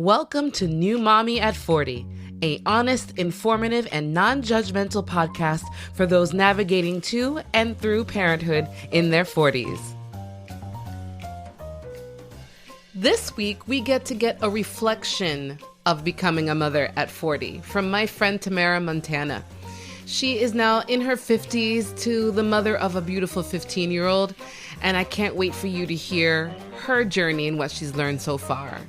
Welcome to New Mommy at 40, a honest, informative, and non-judgmental podcast for those navigating to and through parenthood in their 40s. This week, we get a reflection of becoming a mother at 40 from my friend Tamara Montana. She is now in her 50s to the mother of a beautiful 15-year-old, and I can't wait for you to hear her journey and what she's learned so far.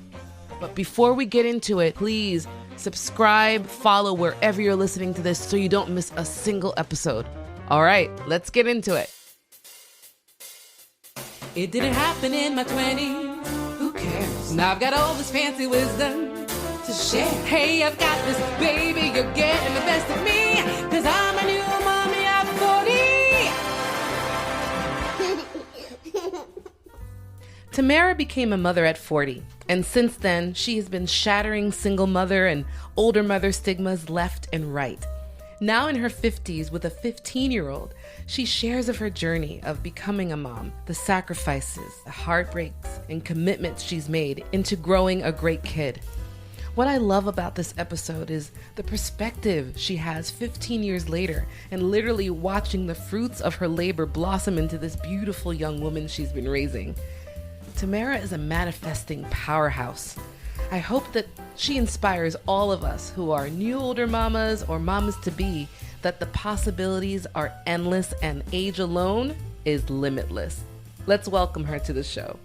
But before we get into it, please subscribe, follow wherever you're listening to this so you don't miss a single episode. All right, let's get into it. It didn't happen in my 20s. Who cares? Now I've got all this fancy wisdom to share. Hey, I've got this baby, you're getting the best of me, 'cause I'm a new mommy at 40. Tamara became a mother at 40, and since then, she has been shattering single mother and older mother stigmas left and right. Now in her 50s with a 15-year-old, she shares of her journey of becoming a mom, the sacrifices, the heartbreaks, and commitments she's made into growing a great kid. What I love about this episode is the perspective she has 15 years later and literally watching the fruits of her labor blossom into this beautiful young woman she's been raising. Tamara is a manifesting powerhouse. I hope that she inspires all of us who are new older mamas or mamas to be that the possibilities are endless and age alone is limitless. Let's welcome her to the show.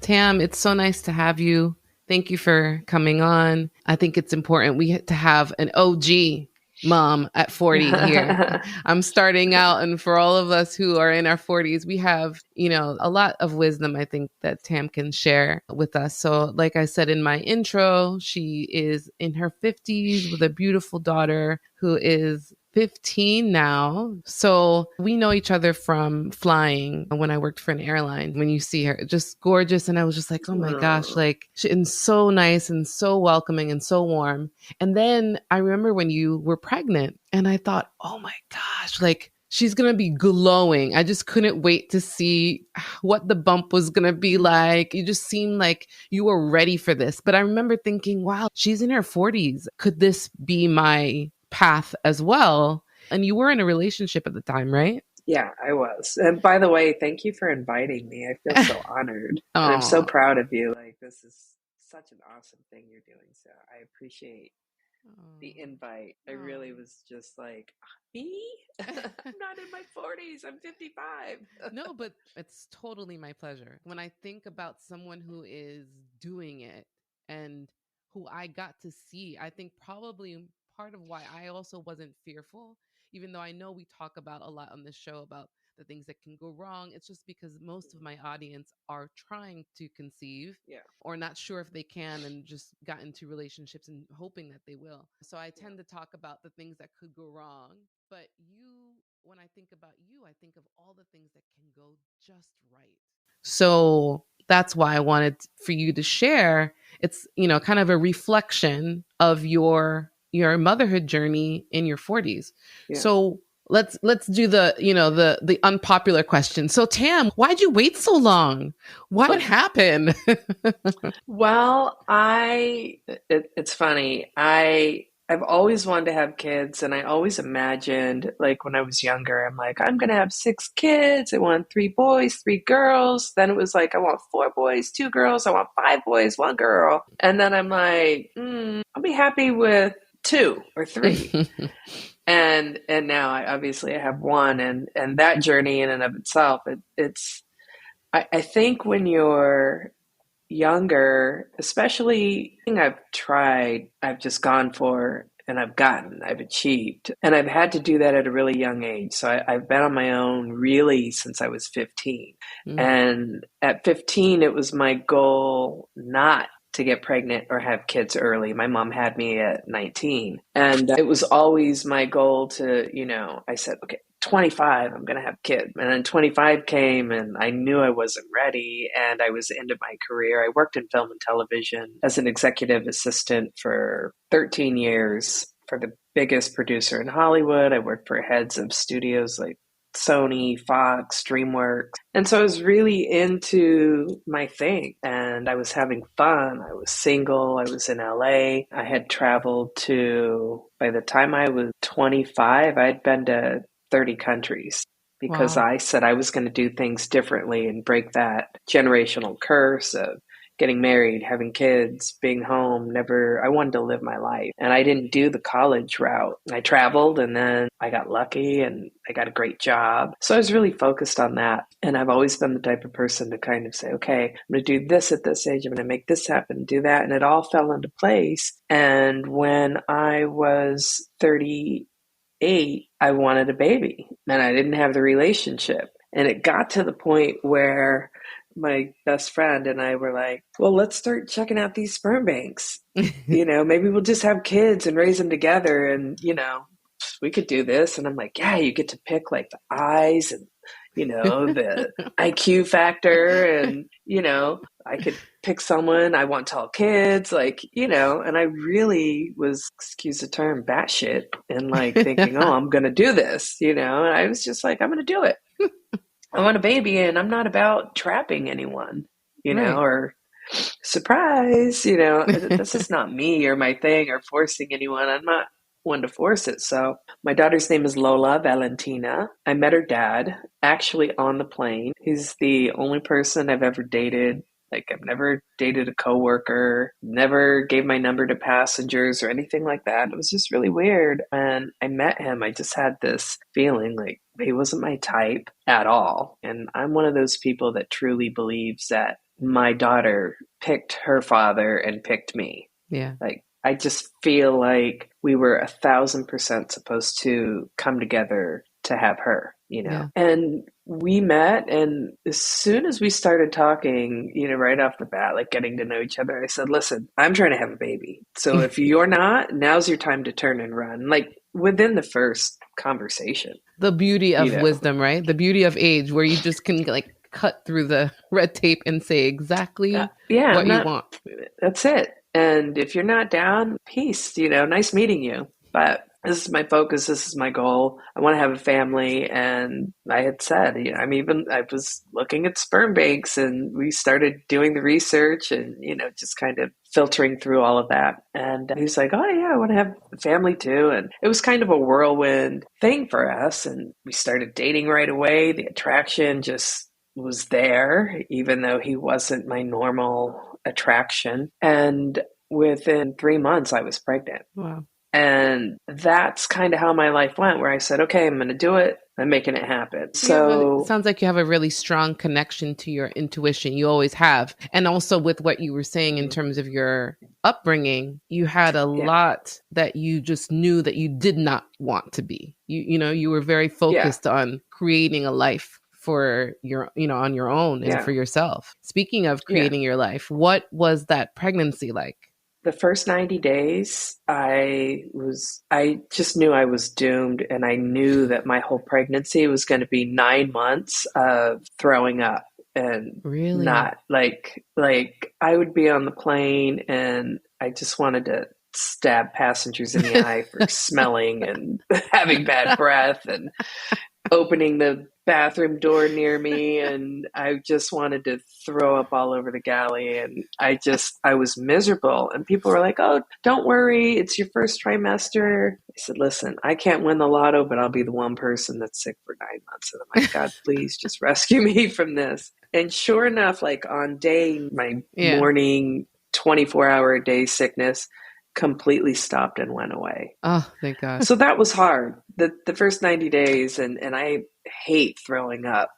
Tam, it's so nice to have you. Thank you for coming on. I think it's important we to have an OG mom at 40 here. I'm starting out, and for all of us who are in our 40s, we have, a lot of wisdom I think that Tam can share with us. So like I said in my intro, she is in her 50s with a beautiful daughter who is 15 now. So we know each other from flying when I worked for an airline. When you see her, just gorgeous. And I was just like, oh my gosh, like she's so nice and so welcoming and so warm. And then I remember when you were pregnant and I thought, oh my gosh, like she's going to be glowing. I just couldn't wait to see what the bump was going to be like. You just seemed like you were ready for this. But I remember thinking, wow, she's in her 40s. Could this be my path as well? And you were in a relationship at the time, right? Yeah, I was. And by the way, thank you for inviting me. I feel so honored. And I'm so proud of you. Like, this is such an awesome thing you're doing. So I appreciate the invite. I really was just like, me? I'm not in my 40s. I'm 55. No, but it's totally my pleasure. When I think about someone who is doing it and who I got to see, I think probably part of why I also wasn't fearful, even though I know we talk about a lot on this show about the things that can go wrong. It's just because most of my audience are trying to conceive or not sure if they can and just got into relationships and hoping that they will. So I tend to talk about the things that could go wrong. But when I think about you, I think of all the things that can go just right. So that's why I wanted for you to share. It's, kind of a reflection of your motherhood journey in your 40s. Yeah. So let's do the unpopular question. So Tam, why'd you wait so long? What happened? Well, it's funny. I've always wanted to have kids, and I always imagined, like when I was younger, I'm like, I'm going to have 6 kids. I want 3 boys, 3 girls. Then it was like, I want 4 boys, 2 girls. I want 5 boys, 1 girl. And then I'm like, I'll be happy with 2 or 3. And now I have 1, and that journey in and of itself, I think when you're younger, especially, I've just gone for, and I've achieved, and I've had to do that at a really young age. So I've been on my own really since I was 15. And at 15, it was my goal not to get pregnant or have kids early. My mom had me at 19. And it was always my goal to, I said, okay, 25, I'm going to have kids. And then 25 came and I knew I wasn't ready and I was into my career. I worked in film and television as an executive assistant for 13 years for the biggest producer in Hollywood. I worked for heads of studios like Sony, Fox, DreamWorks. And so I was really into my thing and I was having fun. I was single. I was in LA. I had traveled to, by the time I was 25, I'd been to 30 countries because Wow. I said I was going to do things differently and break that generational curse of getting married, having kids, being home, never, I wanted to live my life. And I didn't do the college route. I traveled and then I got lucky and I got a great job. So I was really focused on that. And I've always been the type of person to kind of say, okay, I'm going to do this at this age. I'm going to make this happen, do that. And it all fell into place. And when I was 38, I wanted a baby and I didn't have the relationship. And it got to the point where my best friend and I were like, well, let's start checking out these sperm banks. Maybe we'll just have kids and raise them together and, we could do this. And I'm like, yeah, you get to pick like the eyes and, the IQ factor. And, I could pick someone. I want tall kids, and I really was, excuse the term, batshit and like thinking, oh, I'm going to do this, and I was just like, I'm going to do it. I want a baby and I'm not about trapping anyone, Right. or surprise, this is not me or my thing or forcing anyone. I'm not one to force it. So my daughter's name is Lola Valentina. I met her dad actually on the plane. He's the only person I've ever dated. Like I've never dated a coworker, never gave my number to passengers or anything like that. It was just really weird. And I met him. I just had this feeling like he wasn't my type at all. And I'm one of those people that truly believes that my daughter picked her father and picked me. Yeah. Like, I just feel like we were 1,000% supposed to come together to have her, Yeah. And we met, and as soon as we started talking, right off the bat, like getting to know each other, I said, listen, I'm trying to have a baby. So if you're not, now's your time to turn and run. Like within the first conversation. The beauty of wisdom, right? The beauty of age, where you just can like cut through the red tape and say exactly yeah, what you want. That's it. And if you're not down, peace, nice meeting you. But this is my focus. This is my goal. I want to have a family. And I had said, I was looking at sperm banks and we started doing the research and, just kind of filtering through all of that. And he's like, oh yeah, I want to have a family too. And it was kind of a whirlwind thing for us. And we started dating right away. The attraction just was there, even though he wasn't my normal attraction. And within 3 months, I was pregnant. Wow. And that's kind of how my life went, where I said, okay, I'm going to do it. I'm making it happen. So it sounds like you have a really strong connection to your intuition. You always have. And also with what you were saying in terms of your upbringing, you had a lot that you just knew that you did not want to be. You were very focused on creating a life for your, on your own and for yourself. Speaking of creating your life, what was that pregnancy like? The first 90 days, I just knew I was doomed. And I knew that my whole pregnancy was going to be 9 months of throwing up and really not like I would be on the plane and I just wanted to stab passengers in the eye for smelling and having bad breath and opening the bathroom door near me, and I just wanted to throw up all over the galley, and I was miserable. And people were like, oh, don't worry, it's your first trimester. I said, listen, I can't win the lotto, but I'll be the one person that's sick for 9 months. And I'm like, God, please just rescue me from this. And sure enough, like on my morning 24-hour-a-day sickness completely stopped and went away. Oh, thank God. So that was hard. The first 90 days, and I hate throwing up.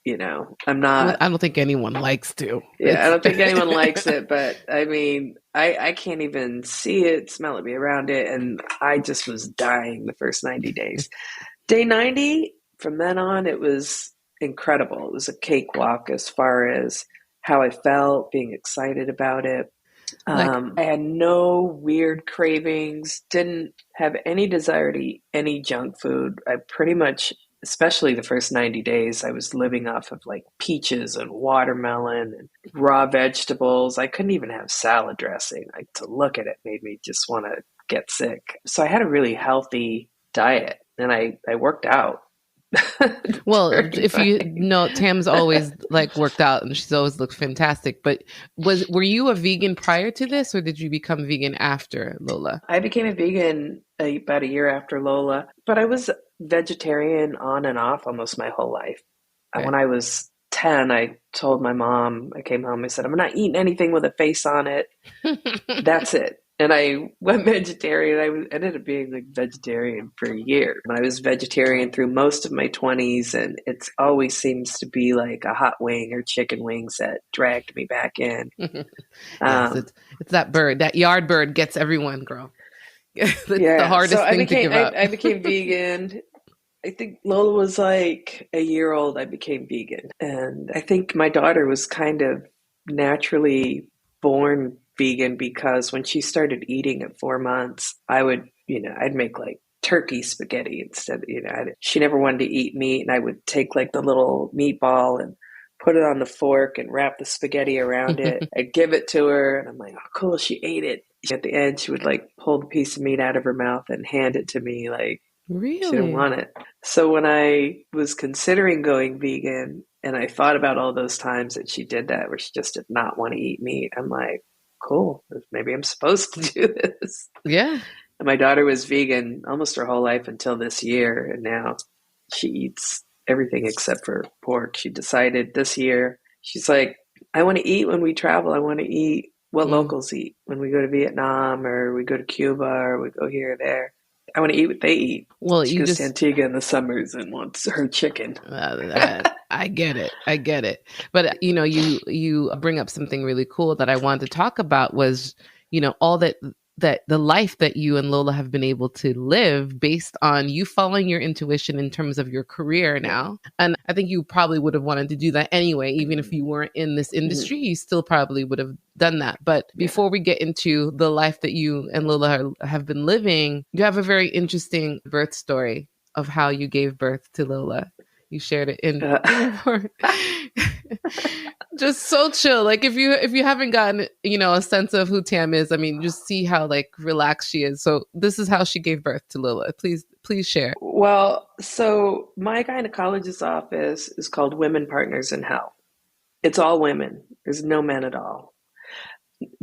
I'm not. I don't think anyone likes to. Yeah, I don't think anyone likes it, but I mean, I can't even see it, smell it, be around it, and I just was dying the first 90 days. Day 90, from then on, it was incredible. It was a cakewalk as far as how I felt, being excited about it. I had no weird cravings, didn't have any desire to eat any junk food. I pretty much, especially the first 90 days, I was living off of like peaches and watermelon and raw vegetables. I couldn't even have salad dressing. To look at it made me just want to get sick. So I had a really healthy diet and I worked out Well, during if you my know, Tam's always like worked out and she's always looked fantastic. But were you a vegan prior to this, or did you become vegan after Lola? I became a vegan about a year after Lola, but I was vegetarian on and off almost my whole life. Okay. When I was 10, I told my mom, I came home, I said, I'm not eating anything with a face on it. That's it. And I went vegetarian. Ended up being like vegetarian for a year. And I was vegetarian through most of my 20s, and it always seems to be like a hot wing or chicken wings that dragged me back in. Yes, Um, it's that bird, that yard bird gets everyone, girl. It's the yeah, so hardest thing to give up. I became vegan. I think Lola was like a year old. I became vegan, and I think my daughter was kind of naturally born vegan because when she started eating at 4 months, I would, I'd make like turkey spaghetti instead. She never wanted to eat meat, and I would take like the little meatball and put it on the fork and wrap the spaghetti around it. I'd give it to her, and I'm like, oh, cool, she ate it. At the end, she would like pull the piece of meat out of her mouth and hand it to me like she didn't Really? want it. So when I was considering going vegan and I thought about all those times that she did that where she just did not want to eat meat, I'm like, cool, maybe I'm supposed to do this. Yeah. And my daughter was vegan almost her whole life until this year, and now she eats everything except for pork. She decided this year, she's like, I want to eat when we travel. I want to eat what Mm. locals eat when we go to Vietnam or we go to Cuba or we go here or there. I want to eat what they eat. Well, She you goes to just Antigua in the summers and wants her chicken. I get it. I get it. But you bring up something really cool that I wanted to talk about was, all that the life that you and Lola have been able to live based on you following your intuition in terms of your career Yeah. now. And I think you probably would have wanted to do that anyway, even if you weren't in this industry, you still probably would have done that. But Yeah. before we get into the life that you and Lola have been living, you have a very interesting birth story of how you gave birth to Lola. You shared it in just so chill. Like if you haven't gotten a sense of who Tam is, I mean, just see how like relaxed she is. So this is how she gave birth to Lola. Please share. Well, so my gynecologist's office is called Women Partners in Health. It's all women. There's no men at all.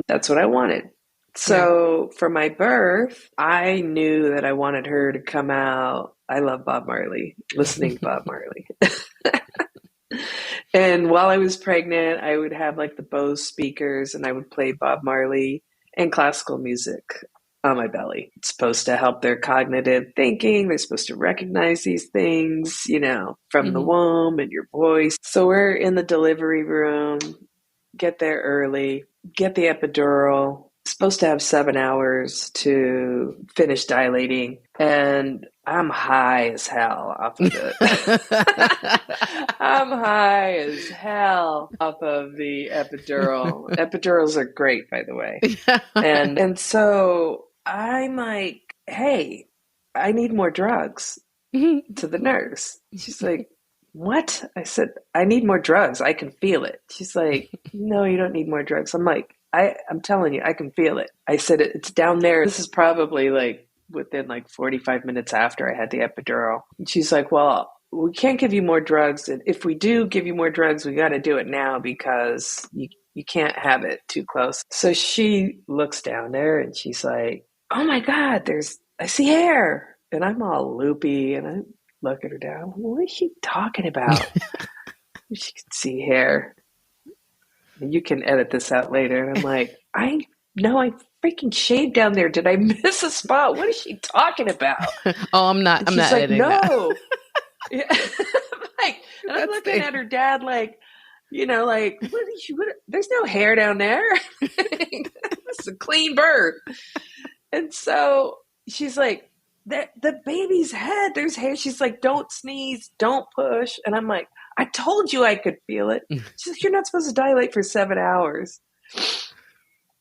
That's what I wanted. Yeah. So for my birth, I knew that I wanted her to come out. I love Bob Marley, listening to Bob Marley. And while I was pregnant, I would have like the Bose speakers and I would play Bob Marley and classical music on my belly. It's supposed to help their cognitive thinking. They're supposed to recognize these things, from the Hmm. womb and your voice. So we're in the delivery room, get there early, get the epidural. Supposed to have 7 hours to finish dilating, and I'm high as hell off of it. I'm high as hell off of the epidural. Epidurals are great, by the way. And so I'm like, hey, I need more drugs, to the nurse. She's like, what? I said, I need more drugs. I can feel it. She's like, no, you don't need more drugs. I'm like, I'm telling you, I can feel it. I said, it's down there. This is probably like within like 45 minutes after I had the epidural. And she's like, well, we can't give you more drugs. And if we do give you more drugs, we got to do it now because you can't have it too close. So she looks down there and she's like, oh my God, I see hair. And I'm all loopy and I look at her down. What is she talking about? She can see hair. And you can edit this out later. And I'm like, I know I freaking shaved down there. Did I miss a spot? What is she talking about? Oh, I'm not. And I'm she's not like, editing that. no. Yeah. And I'm looking at her dad like, like, there's no hair down there. This is a clean birth. And so she's like, the baby's head, there's hair. She's like, don't sneeze, don't push. And I'm like, I told you I could feel it. She's like, you're not supposed to dilate for 7 hours.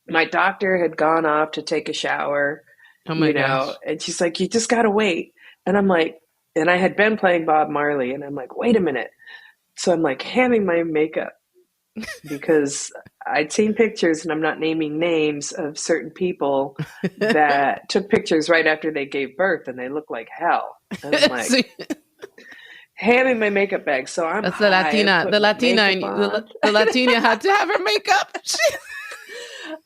My doctor had gone off to take a shower, Oh my gosh. and she's like, you just got to wait. And I'm like, and I had been playing Bob Marley, and I'm like, wait a minute. So I'm like hamming my makeup because I'd seen pictures, and I'm not naming names, of certain people that took pictures right after they gave birth, and they look like hell. And I'm like, hand me my makeup bag. So I'm That's the high. I Latina. put The my Latina makeup and on. the Latina had to have her makeup.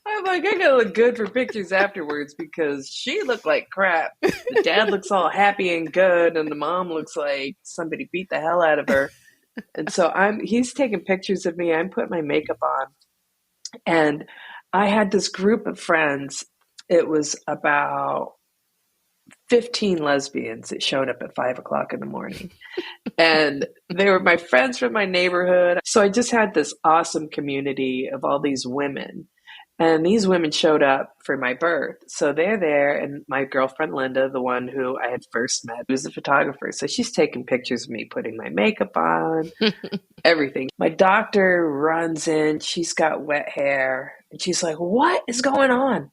I'm like, I gotta look good for pictures afterwards because she looked like crap. The dad looks all happy and good, and the mom looks like somebody beat the hell out of her. And so he's taking pictures of me. I'm putting my makeup on. And I had this group of friends. It was about 15 lesbians that showed up at 5 o'clock in the morning. And they were my friends from my neighborhood. So I just had this awesome community of all these women. And these women showed up for my birth. So they're there. And my girlfriend, Linda, the one who I had first met, was a photographer. So she's taking pictures of me putting my makeup on, everything. My doctor runs in. She's got wet hair. And she's like, what is going on?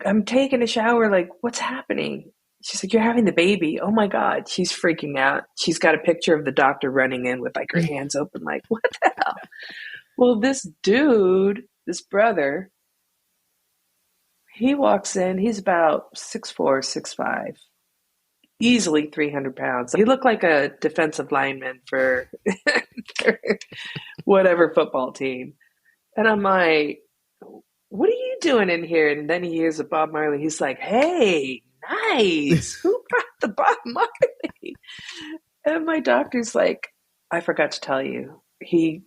I'm taking a shower. Like, what's happening? She's like, you're having the baby. Oh my God. She's freaking out. She's got a picture of the doctor running in with like her hands open, like, what the hell? Well, this dude, this brother, he walks in. He's about 6'4", 6'5", easily 300 pounds. He looked like a defensive lineman for whatever football team. And I'm like, what are you doing in here? And then he hears a Bob Marley. He's like, hey, nice. Who brought the Bob Marley? And my doctor's like, I forgot to tell you, he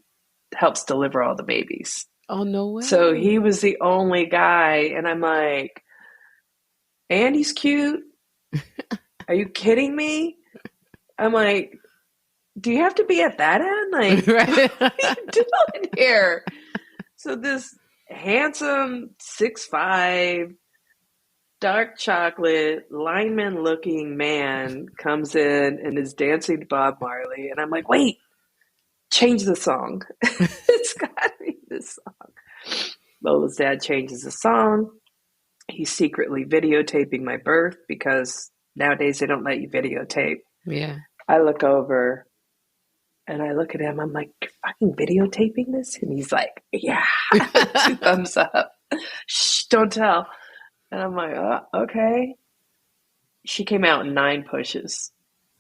helps deliver all the babies. Oh, no So way. he was the only guy. And I'm like, and he's cute. Are you kidding me? I'm like, do you have to be at that end? Like, Right. what are you doing here? So this handsome 6'5", dark chocolate, lineman looking man comes in and is dancing to Bob Marley. And I'm like, wait, change the song. It's got to be this song. Lola's dad changes the song. He's secretly videotaping my birth because nowadays they don't let you videotape. Yeah. I look over and I look at him. I'm like, you're fucking videotaping this? And he's like, yeah, 2 thumbs up. Shh, don't tell. And I'm like, oh, okay. She came out in 9 pushes.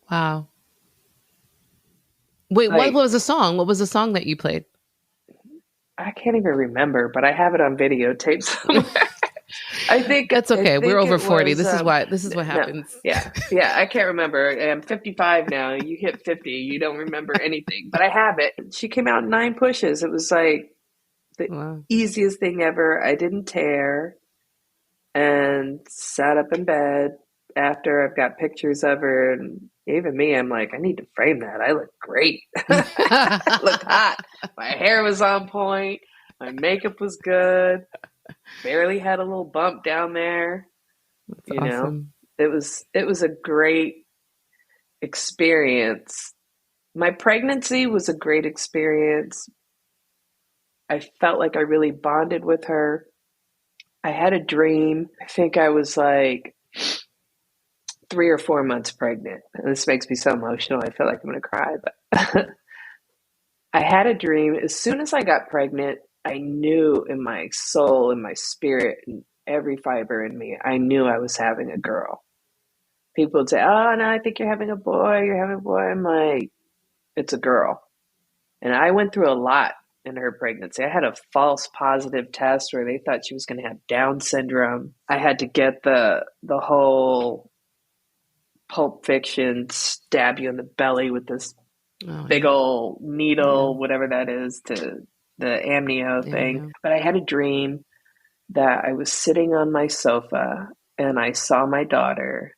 Wow. Wait, what Like, was the song? What was the song that you played? I can't even remember, but I have it on videotape somewhere. That's okay. We're over it 40. was, This is why this is what no, happens. yeah, I can't remember. I'm 55 now. You hit 50, you don't remember anything, but I have it. She came out in 9 pushes. It was like the Wow. easiest thing ever. I didn't tear and sat up in bed after. I've got pictures of her, and even me, I'm like, I need to frame that. I look great. I looked hot. My hair was on point. My makeup was good. Barely had a little bump down there. That's You know, awesome. it was a great experience. My pregnancy was a great experience. I felt like I really bonded with her. I had a dream. I think I was like 3 or 4 months pregnant. And this makes me so emotional. I feel like I'm going to cry, but I had a dream. As soon as I got pregnant, I knew in my soul, in my spirit, in every fiber in me, I knew I was having a girl. People would say, oh, no, I think you're having a boy. You're having a boy. I'm like, it's a girl. And I went through a lot in her pregnancy. I had a false positive test where they thought she was going to have Down syndrome. I had to get the whole Pulp Fiction stab you in the belly with this big Yeah. old Yeah. needle, whatever that is, to the amnio thing. Yeah. But I had a dream that I was sitting on my sofa and I saw my daughter,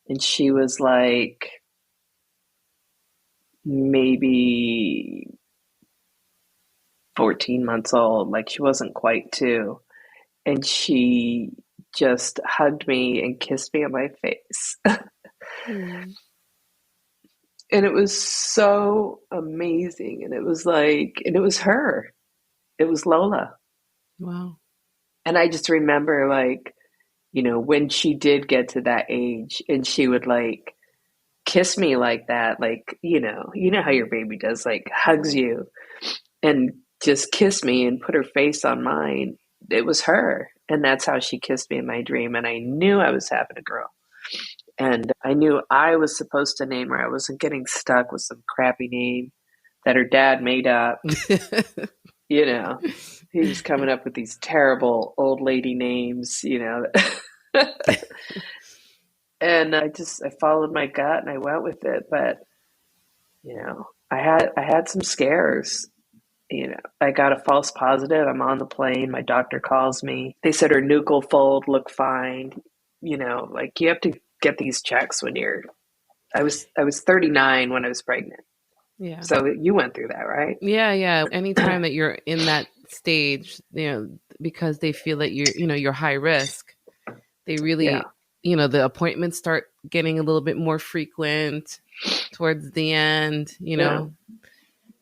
and she was like maybe 14 months old, like she wasn't quite 2. And she just hugged me and kissed me on my face. Mm. And it was so amazing. And it was like, and it was her. It was Lola. Wow. And I just remember, like, you know, when she did get to that age and she would like kiss me like that, like, you know how your baby does, like hugs you and just kiss me and put her face on mine. It was her. And that's how she kissed me in my dream. And I knew I was having a girl. And I knew I was supposed to name her. I wasn't getting stuck with some crappy name that her dad made up. You know, he was coming up with these terrible old lady names, you know. And I followed my gut and I went with it. But, you know, I had some scares. You know, I got a false positive. I'm on the plane. My doctor calls me. They said her nuchal fold looked fine. You know, like you have to get these checks when I was 39 when I was pregnant. Yeah. So you went through that, right? Yeah. Anytime that you're in that stage, because they feel that you're high risk, they Yeah. really, the appointments start getting a little bit more frequent towards the end, Yeah.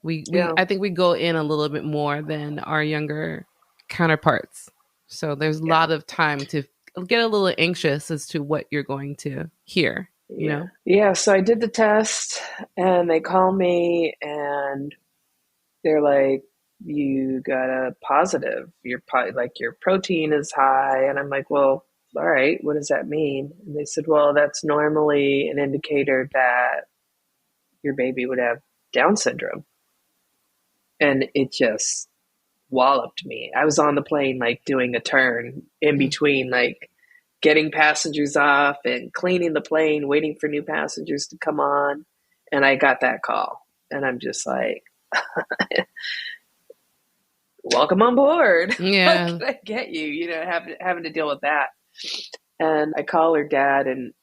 Yeah. I think we go in a little bit more than our younger counterparts. So there's a Yeah. lot of time to get a little anxious as to what you're going to hear, Yeah. Yeah. So I did the test and they call me and they're like, you got a positive. Your protein is high. And I'm like, well, all right, what does that mean? And they said, well, that's normally an indicator that your baby would have Down syndrome. And it just walloped me. I was on the plane, like doing a turn in between, like getting passengers off and cleaning the plane, waiting for new passengers to come on. And I got that call. And I'm just like, welcome on board. Yeah. What can I get you? You know, having to deal with that. And I call her dad, and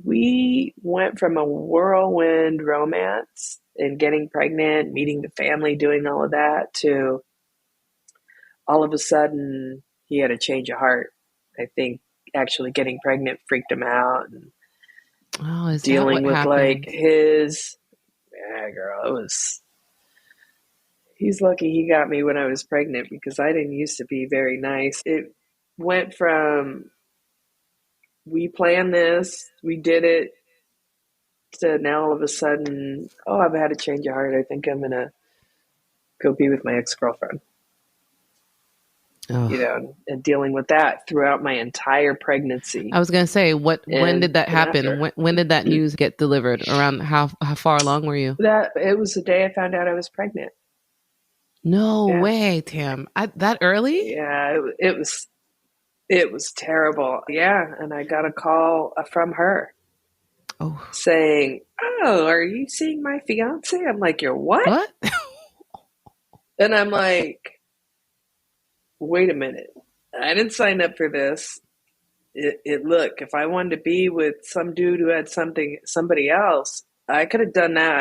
we went from a whirlwind romance and getting pregnant, meeting the family, doing all of that, to all of a sudden he had a change of heart. I think actually getting pregnant freaked him out, and Oh, is that dealing what with like happened? girl, it was. He's lucky he got me when I was pregnant because I didn't used to be very nice. It went from we planned this, we did it, to now all of a sudden, oh, I've had a change of heart. I think I'm gonna go be with my ex-girlfriend. You Oh. know, and dealing with that throughout my entire pregnancy I was gonna say, when did that and happen? after. When did that news get delivered? Around how far along were you? That it was the day I found out I was pregnant. No Yeah, way, Tam. That early? yeah, it was terrible. Yeah, and I got a call from her Oh, saying, "Oh, are you seeing my fiance?" I'm like, "You're what?" what? And I'm like, "Wait a minute, I didn't sign up for this." Look, if I wanted to be with some dude who had somebody else, I could have done that.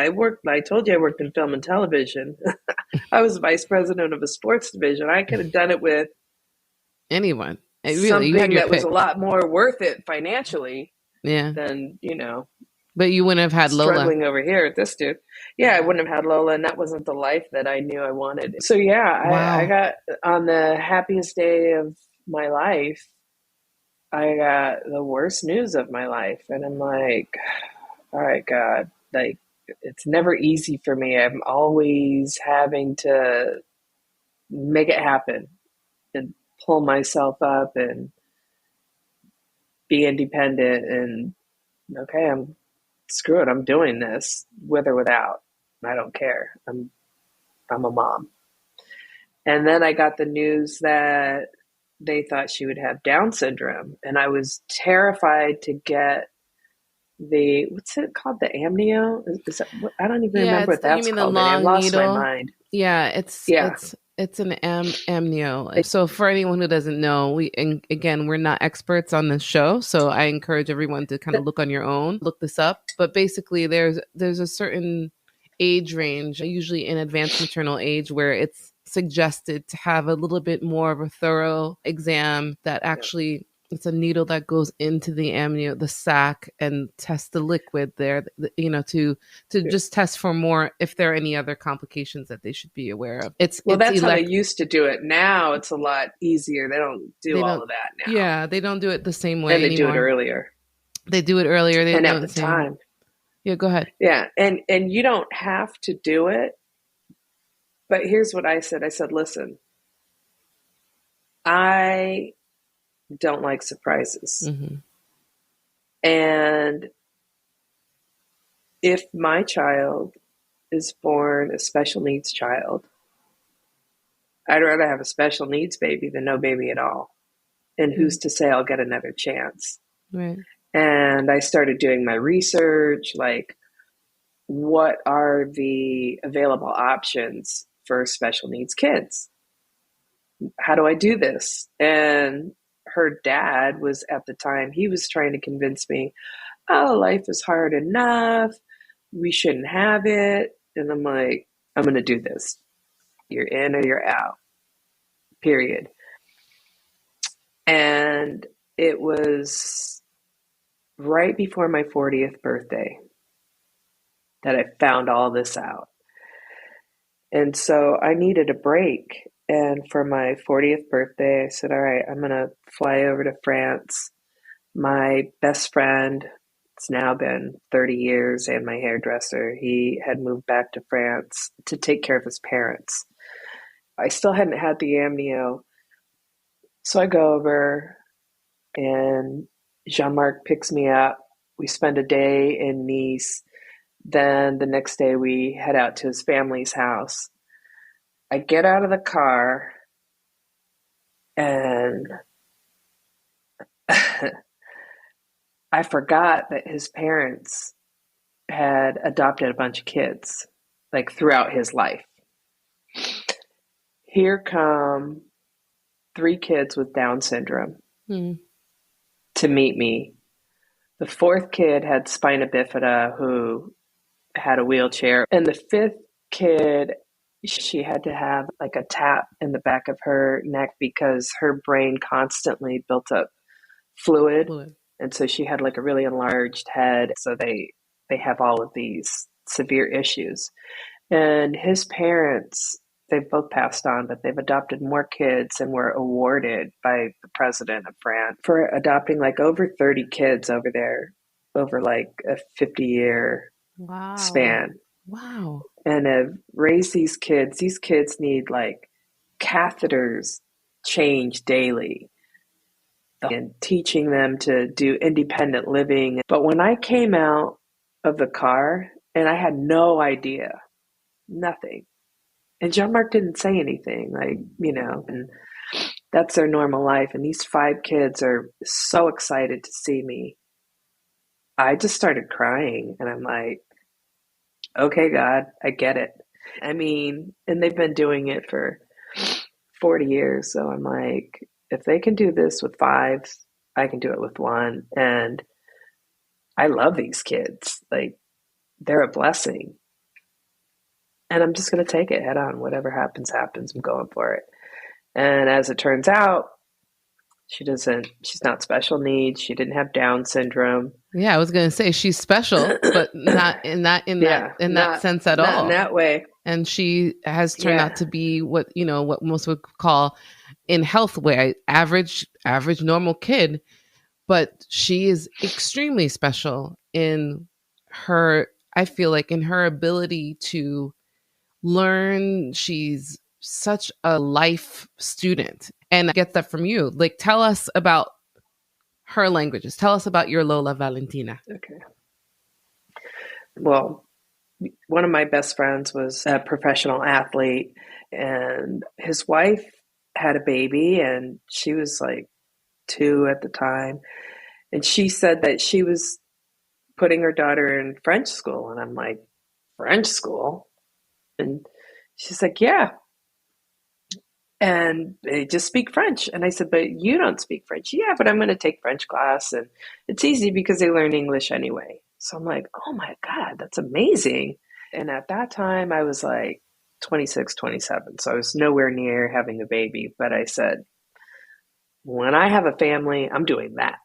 I told you I worked in film and television. I was vice president of a sports division. I could have done it with Anyone? Really, you had something your that was a pick. lot more worth it financially Yeah, than, but you wouldn't have had Lola. struggling over here at this dude. Yeah, I Yeah. wouldn't have had Lola, and that wasn't the life that I knew I wanted. So yeah, I Wow. got on the happiest day of my life, I got the worst news of my life. And I'm like, all right, God, like, it's never easy for me. I'm always having to make it happen and pull myself up and be independent. And okay, screw it. I'm doing this with or without. I don't care. I'm a mom. And then I got the news that they thought she would have Down syndrome. And I was terrified to get what's it called? The amnio? I don't even Yeah, remember what you that's mean the called. And I long lost my needle? mind. Yeah, Yeah. it's an amnio. So for anyone who doesn't know, and again, we're not experts on this show, so I encourage everyone to kind of look on your own, look this up. But basically, there's a certain age range, usually in advanced maternal age, where it's suggested to have a little bit more of a thorough exam that Yeah. actually it's a needle that goes into the amnio, the sac, and test the liquid there, to Yeah. just test for more if there are any other complications that they should be aware of. It's Well, it's that's how they elect used to do it. Now it's a lot easier. They don't do they all don't of that now. yeah, they don't do it the same And way they do it anymore. earlier. They do it earlier. They And don't do at it the the same. time. Yeah, go ahead. Yeah. And you don't have to do it. But here's what I said. I said, listen, I don't like surprises. Mm-hmm. And If my child is born a special needs child, I'd rather have a special needs baby than no baby at all. And Mm, who's to say I'll get another chance? right. And I started doing my research, like, what are the available options for special needs kids? How do I do this? And her dad was at the time, he was trying to convince me, oh, life is hard enough. We shouldn't have it. And I'm like, I'm going to do this. You're in or you're out, period. And it was right before my 40th birthday that I found all this out. And so I needed a break. And for my 40th birthday, I said, all right, I'm going to fly over to France. My best friend, it's now been 30 years, and my hairdresser, he had moved back to France to take care of his parents. I still hadn't had the amnio. So I go over, and Jean-Marc picks me up. We spend a day in Nice. Then the next day we head out to his family's house. I get out of the car and I forgot that his parents had adopted a bunch of kids, like throughout his life. Here come 3 kids with Down syndrome Mm. to meet me. The 4th kid had spina bifida, who had a wheelchair. And the 5th kid, she had to have like a tap in the back of her neck because her brain constantly built up fluid. Fluid. And so she had like a really enlarged head. So they have all of these severe issues. And his parents, they've both passed on, but they've adopted more kids and were awarded by the president of France for adopting like over 30 kids over there over like a 50-year Wow. span. Wow. And have raised these kids. These kids need like catheters changed daily and teaching them to do independent living. But when I came out of the car, and I had no idea, nothing. And Jean-Marc didn't say anything, like, and that's their normal life. And these 5 kids are so excited to see me. I just started crying, and I'm like, okay, God, I get it. I mean, and they've been doing it for 40 years. So I'm like, if they can do this with 5, I can do it with 1. And I love these kids. Like, they're a blessing. And I'm just going to take it head on. Whatever happens, happens. I'm going for it. And as it turns out, she's not special needs. She didn't have Down syndrome. Yeah, I was gonna say she's special, but not Yeah, in that sense at not in all. that way. And she has turned out Yeah. to be what most would call in health way average normal kid, but she is extremely special in her, I feel like, in her ability to learn. She's such a life student, and I get that from you. Like, tell us about her languages. Tell us about your Lola Valentina. Okay. Well, one of my best friends was a professional athlete, and his wife had a baby, and she was like 2 at the time. And she said that she was putting her daughter in French school. And I'm like, French school? And she's like, yeah. And they just speak French. And I said, but you don't speak French. Yeah, but I'm going to take French class. And it's easy because they learn English anyway. So I'm like, oh my God, that's amazing. And at that time, I was like 26, 27. So I was nowhere near having a baby. But I said, when I have a family, I'm doing that.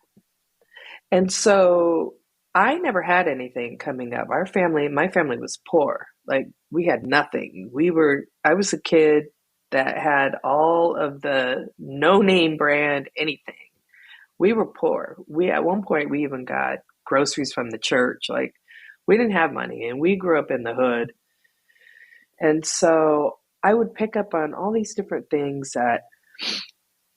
And so I never had anything coming up. My family was poor. Like, we had nothing. I was a kid that had all of the no name brand anything. We were poor. At one point, we even got groceries from the church. Like, we didn't have money, and we grew up in the hood. And so I would pick up on all these different things that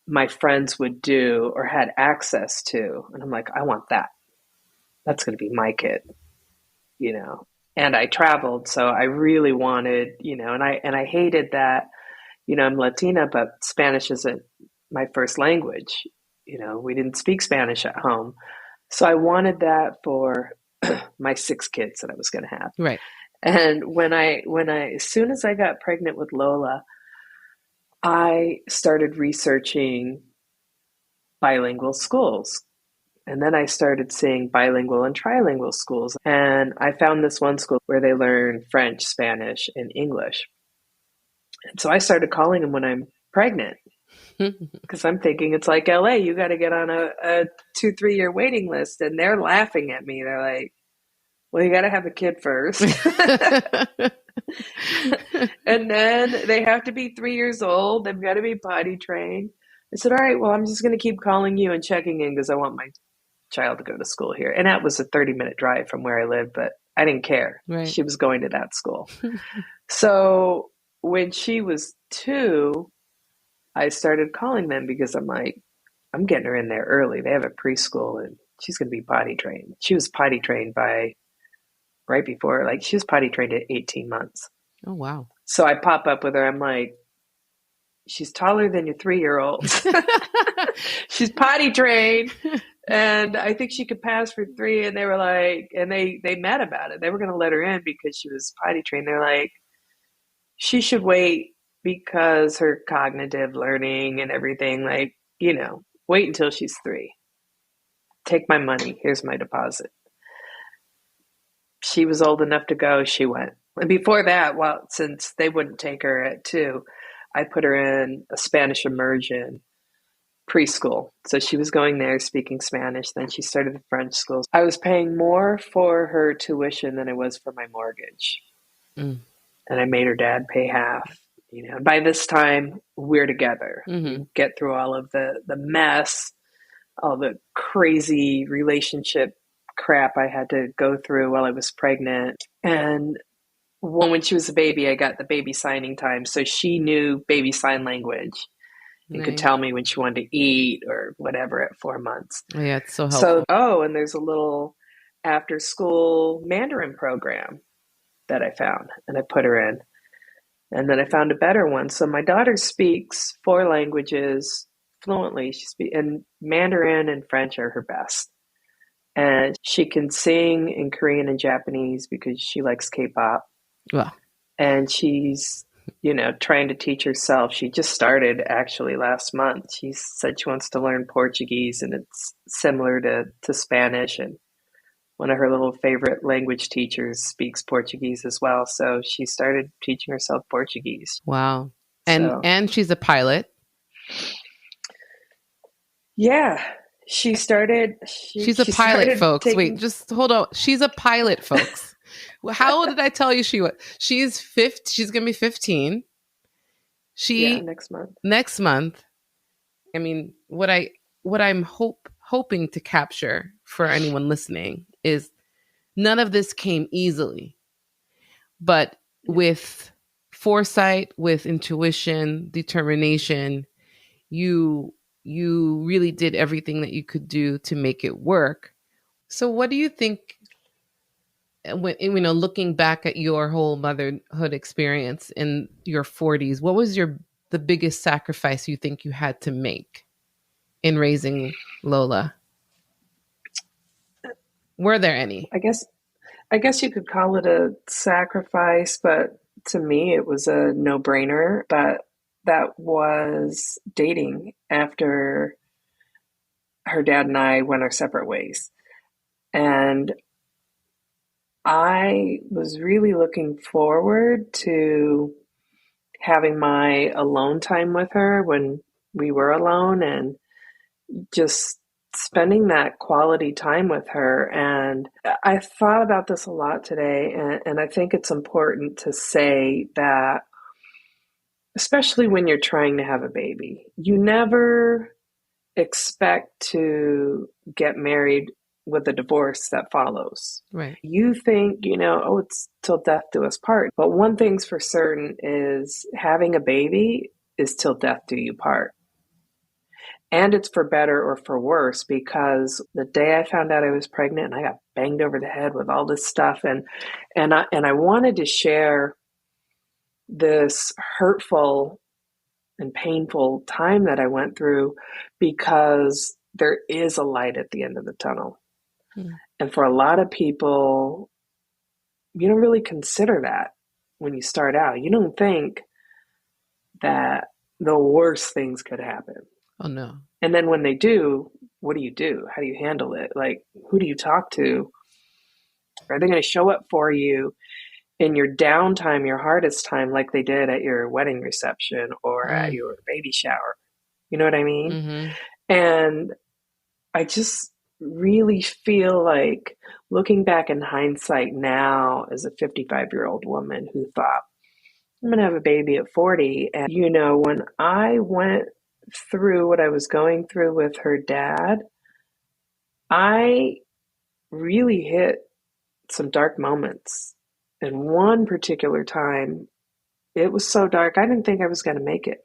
my friends would do or had access to. And I'm like, I want that. That's going to be my kid, you know? and I traveled. So I really wanted, and I hated that, I'm Latina, but Spanish isn't my first language. We didn't speak Spanish at home. So I wanted that for my 6 kids that I was going to have. Right. And as soon as I got pregnant with Lola, I started researching bilingual schools. And then I started seeing bilingual and trilingual schools. And I found this one school where they learn French, Spanish, and English. And so I started calling them when I'm pregnant because I'm thinking it's like LA, you got to get on a 2-3 year waiting list. And they're laughing at me. They're like, well, you got to have a kid first. And then they have to be 3 years old. They've got to be potty trained. I said, all right, well, I'm just going to keep calling you and checking in because I want my child to go to school here. And that was a 30-minute drive from where I lived, but I didn't care. Right. She was going to that school. So when she was 2, I started calling them because I'm like, I'm getting her in there early. They have a preschool and she's going to be potty trained. She was potty trained right before, like she was potty trained at 18 months. Oh, wow. So I pop up with her. I'm like, she's taller than your 3-year-old. She's potty trained. And I think she could pass for 3. And they were like, and they met about it. They were going to let her in because she was potty trained. They're like, she should wait because her cognitive learning and everything, like, wait until she's 3. Take my money. Here's my deposit. She was old enough to go. She went. And before that, well, since they wouldn't take her at 2, I put her in a Spanish immersion preschool. So she was going there speaking Spanish. Then she started the French schools. I was paying more for her tuition than I was for my mortgage. And I made her dad pay half. By this time, we're together. We get through all of the mess, all the crazy relationship crap I had to go through while I was pregnant. And when she was a baby, I got the baby signing time. So she knew baby sign language and could tell me when she wanted to eat or whatever at 4 months. Oh, yeah, it's so helpful. And there's a little after school Mandarin program that I found and I put her in. And then I found a better one. So my daughter speaks 4 languages fluently. And Mandarin and French are her best. And she can sing in Korean and Japanese because she likes K-pop. Wow. And she's, trying to teach herself. She just started actually last month. She said she wants to learn Portuguese, and it's similar to Spanish. And one of her little favorite language teachers speaks Portuguese as well. So she started teaching herself Portuguese. Wow. And she's a pilot. Yeah. She's a pilot, folks. Wait, just hold on. She's a pilot, folks. How old did I tell you she was? She's 15. She's going to be 15. Next month. I mean, what I'm hoping to capture for anyone listening is none of this came easily, but with foresight, with intuition, determination, you really did everything that you could do to make it work. So what do you think, when, looking back at your whole motherhood experience in your 40s, what was the biggest sacrifice you think you had to make in raising Lola? Were there any? I guess you could call it a sacrifice, but to me it was a no-brainer. But that was dating after her dad and I went our separate ways. And I was really looking forward to having my alone time with her when we were alone and just spending that quality time with her. And I thought about this a lot today, and I think it's important to say that, especially when you're trying to have a baby, you never expect to get married with a divorce that follows. Right. You think, it's till death do us part. But one thing's for certain is having a baby is till death do you part. And it's for better or for worse, because the day I found out I was pregnant and I got banged over the head with all this stuff, and I wanted to share this hurtful and painful time that I went through, because there is a light at the end of the tunnel. Mm. And for a lot of people, you don't really consider that when you start out. You don't think that the worst things could happen. Oh no. And then when they do, what do you do? How do you handle it? Like, who do you talk to? Are they going to show up for you in your downtime, your hardest time, like they did at your wedding reception or at Mm. your baby shower? You know what I mean? Mm-hmm. And I just really feel like, looking back in hindsight now as a 55-year-old woman who thought, I'm going to have a baby at 40. And, when I went through what I was going through with her dad, I really hit some dark moments. And one particular time, it was so dark, I didn't think I was going to make it.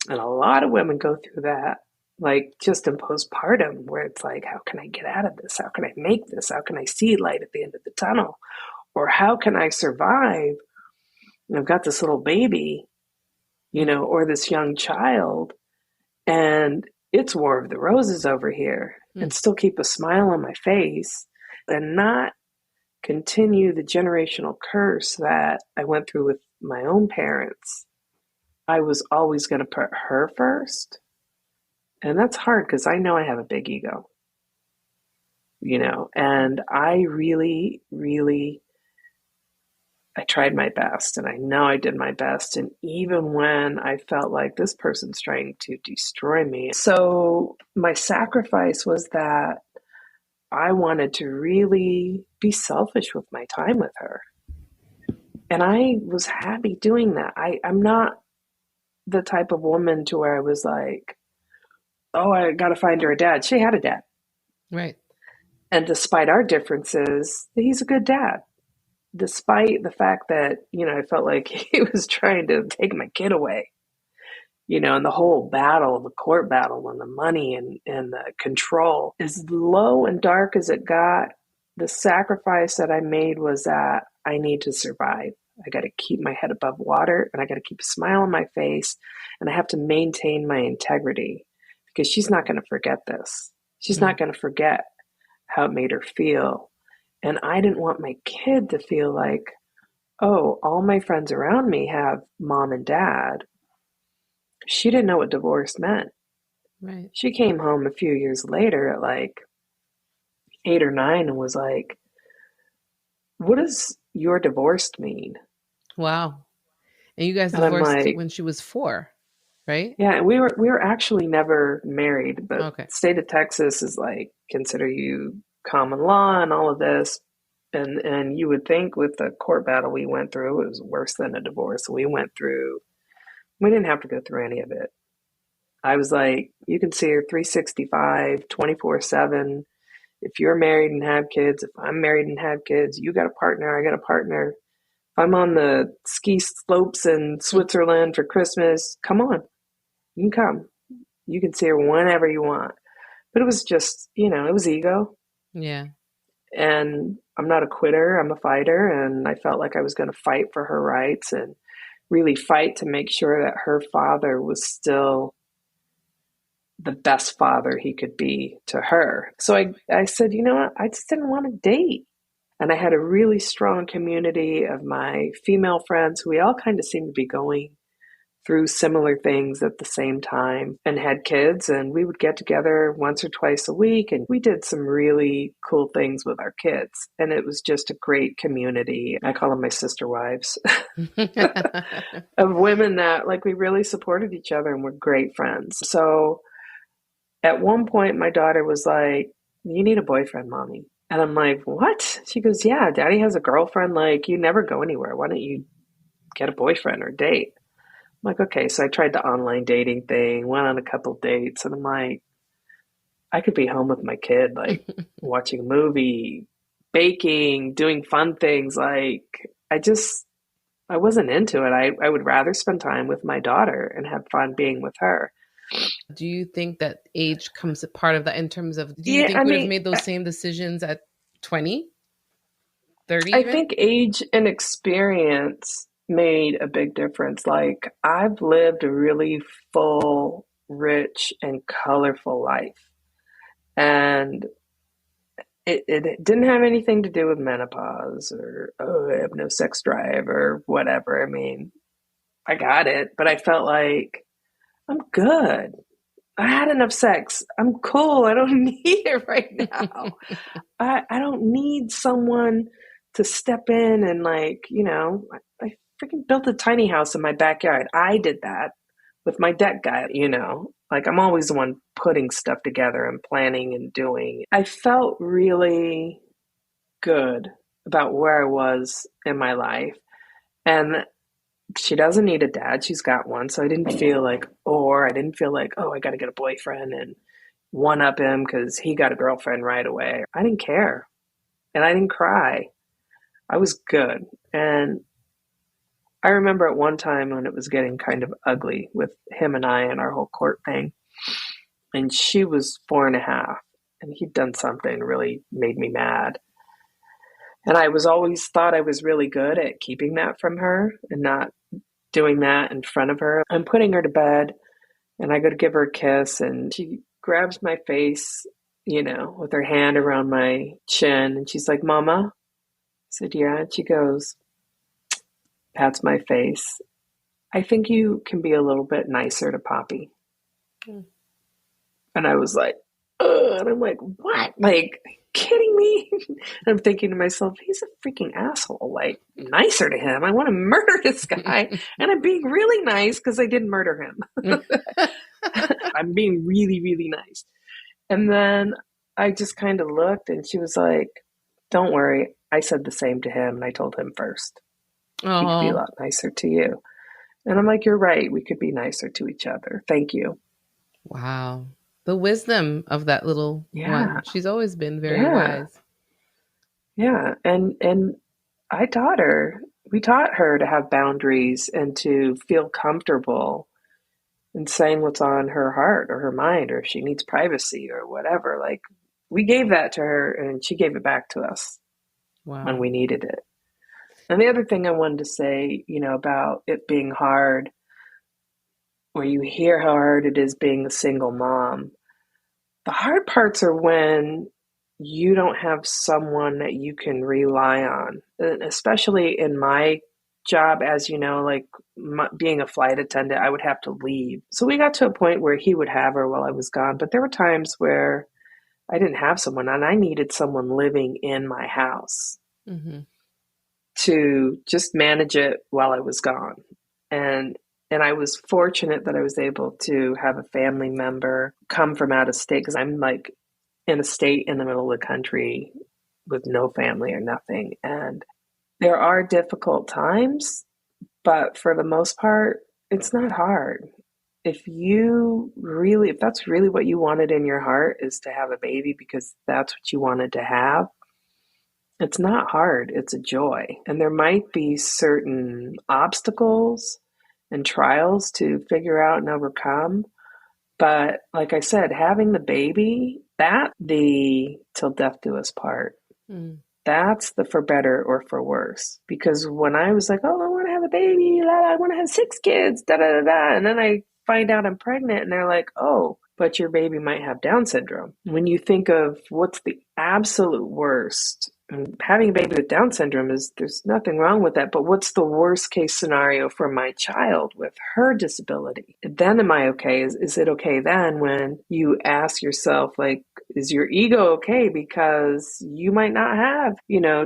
And a lot of women go through that, like just in postpartum, where it's like, how can I get out of this? How can I make this? How can I see light at the end of the tunnel? Or how can I survive? And I've got this little baby, or this young child, and it's War of the Roses over here, and still keep a smile on my face and not continue the generational curse that I went through with my own parents. I was always going to put her first. And that's hard because I know I have a big ego, and I really, really, I tried my best, and I know I did my best. And even when I felt like this person's trying to destroy me. So my sacrifice was that I wanted to really be selfish with my time with her. And I was happy doing that. I'm not the type of woman to where I was like, oh, I got to find her a dad. She had a dad. Right. And despite our differences, he's a good dad. Despite the fact that, I felt like he was trying to take my kid away, and the whole battle, the court battle and the money and the control, as low and dark as it got, the sacrifice that I made was that I need to survive. I got to keep my head above water, and I got to keep a smile on my face, and I have to maintain my integrity, because she's not going to forget this. She's not going to forget how it made her feel. And I didn't want my kid to feel like, oh, all my friends around me have mom and dad. She didn't know what divorce meant. Right. She came home a few years later at like 8 or 9 and was like, what does you're divorced mean? Wow. And you guys And I'm divorced like, when she was 4, right? yeah, and we were actually never married, but Okay. the state of Texas is like, consider you common law and all of this. And you would think with the court battle we went through, it was worse than a divorce. We didn't have to go through any of it. I was like, you can see her 365, 24/7. If you're married and have kids, if I'm married and have kids, you got a partner, I got a partner. If I'm on the ski slopes in Switzerland for Christmas, come on, you can come. You can see her whenever you want. But it was just, it was ego. Yeah. And I'm not a quitter, I'm a fighter. And I felt like I was going to fight for her rights and really fight to make sure that her father was still the best father he could be to her. So I said, you know what? I just didn't want to date. And I had a really strong community of my female friends who we all kind of seemed to be going through similar things at the same time and had kids. And we would get together once or twice a week. And we did some really cool things with our kids. And it was just a great community. I call them my sister wives of women that like we really supported each other and were great friends. So at one point, my daughter was like, you need a boyfriend, mommy. And I'm like, what? She goes, yeah, daddy has a girlfriend. Like, you never go anywhere. Why don't you get a boyfriend or date? I'm like, okay. So I tried the online dating thing, went on a couple dates, and I'm like, I could be home with my kid, like watching a movie, baking, doing fun things. Like, I just I wasn't into it. I would rather spend time with my daughter and have fun being with her. Do you think that age comes a part of that in terms of, do you Yeah, think I you would have mean, made those same decisions at 20, 30 I even? think age and experience made a big difference. Like, I've lived a really full, rich, and colorful life. And it didn't have anything to do with menopause or, oh, I have no sex drive or whatever. I mean, I got it, but I felt like I'm good. I had enough sex. I'm cool. I don't need it right now. I don't need someone to step in and, like, I freaking built a tiny house in my backyard. I did that with my deck guy. Like, I'm always the one putting stuff together and planning and doing. I felt really good about where I was in my life. And she doesn't need a dad. She's got one. So I didn't feel like, oh, I got to get a boyfriend and one up him because he got a girlfriend right away. I didn't care. And I didn't cry. I was good. And I remember at one time when it was getting kind of ugly with him and I and our whole court thing. And she was 4.5. And he'd done something really made me mad. And I was always thought I was really good at keeping that from her and not doing that in front of her. I'm putting her to bed and I go to give her a kiss and she grabs my face, with her hand around my chin and she's like, Mama? I said, yeah. And she goes, pats my face. I think you can be a little bit nicer to Poppy. Mm. And I was like, ugh. And I'm like, what? Like, kidding me? And I'm thinking to myself, he's a freaking asshole. Like, nicer to him. I want to murder this guy. And I'm being really nice because I didn't murder him. I'm being really, really nice. And then I just kind of looked and she was like, don't worry. I said the same to him and I told him first. He could be a Oh, lot nicer to you. And I'm like, you're right. We could be nicer to each other. Thank you. wow. The wisdom of that little Yeah. one. She's always been very Yeah. wise. Yeah. And we taught her to have boundaries and to feel comfortable in saying what's on her heart or her mind, or if she needs privacy or whatever. Like, we gave that to her and she gave it back to us when Wow. we needed it. And the other thing I wanted to say, about it being hard, where you hear how hard it is being a single mom, the hard parts are when you don't have someone that you can rely on, and especially in my job, as you know, like being a flight attendant, I would have to leave. So we got to a point where he would have her while I was gone, but there were times where I didn't have someone and I needed someone living in my house Hmm. to just manage it while I was gone. And and I was fortunate that I was able to have a family member come from out of state because I'm like in a state in the middle of the country with no family or nothing. And there are difficult times, but for the most part, it's not hard. If that's really what you wanted in your heart is to have a baby because that's what you wanted to have, it's not hard, it's a joy. And there might be certain obstacles and trials to figure out and overcome. But like I said, having the baby, that the till death do us part. Mm. That's the for better or for worse. Because when I was like, oh, I want to have a baby, I want to have 6 kids, da da da da, and then I find out I'm pregnant, and they're like, oh, but your baby might have Down syndrome. When you think of what's the absolute worst, and having a baby with Down syndrome there's nothing wrong with that, but what's the worst case scenario for my child with her disability? Then am I okay? Is it okay then when you ask yourself, like, is your ego okay? Because you might not have,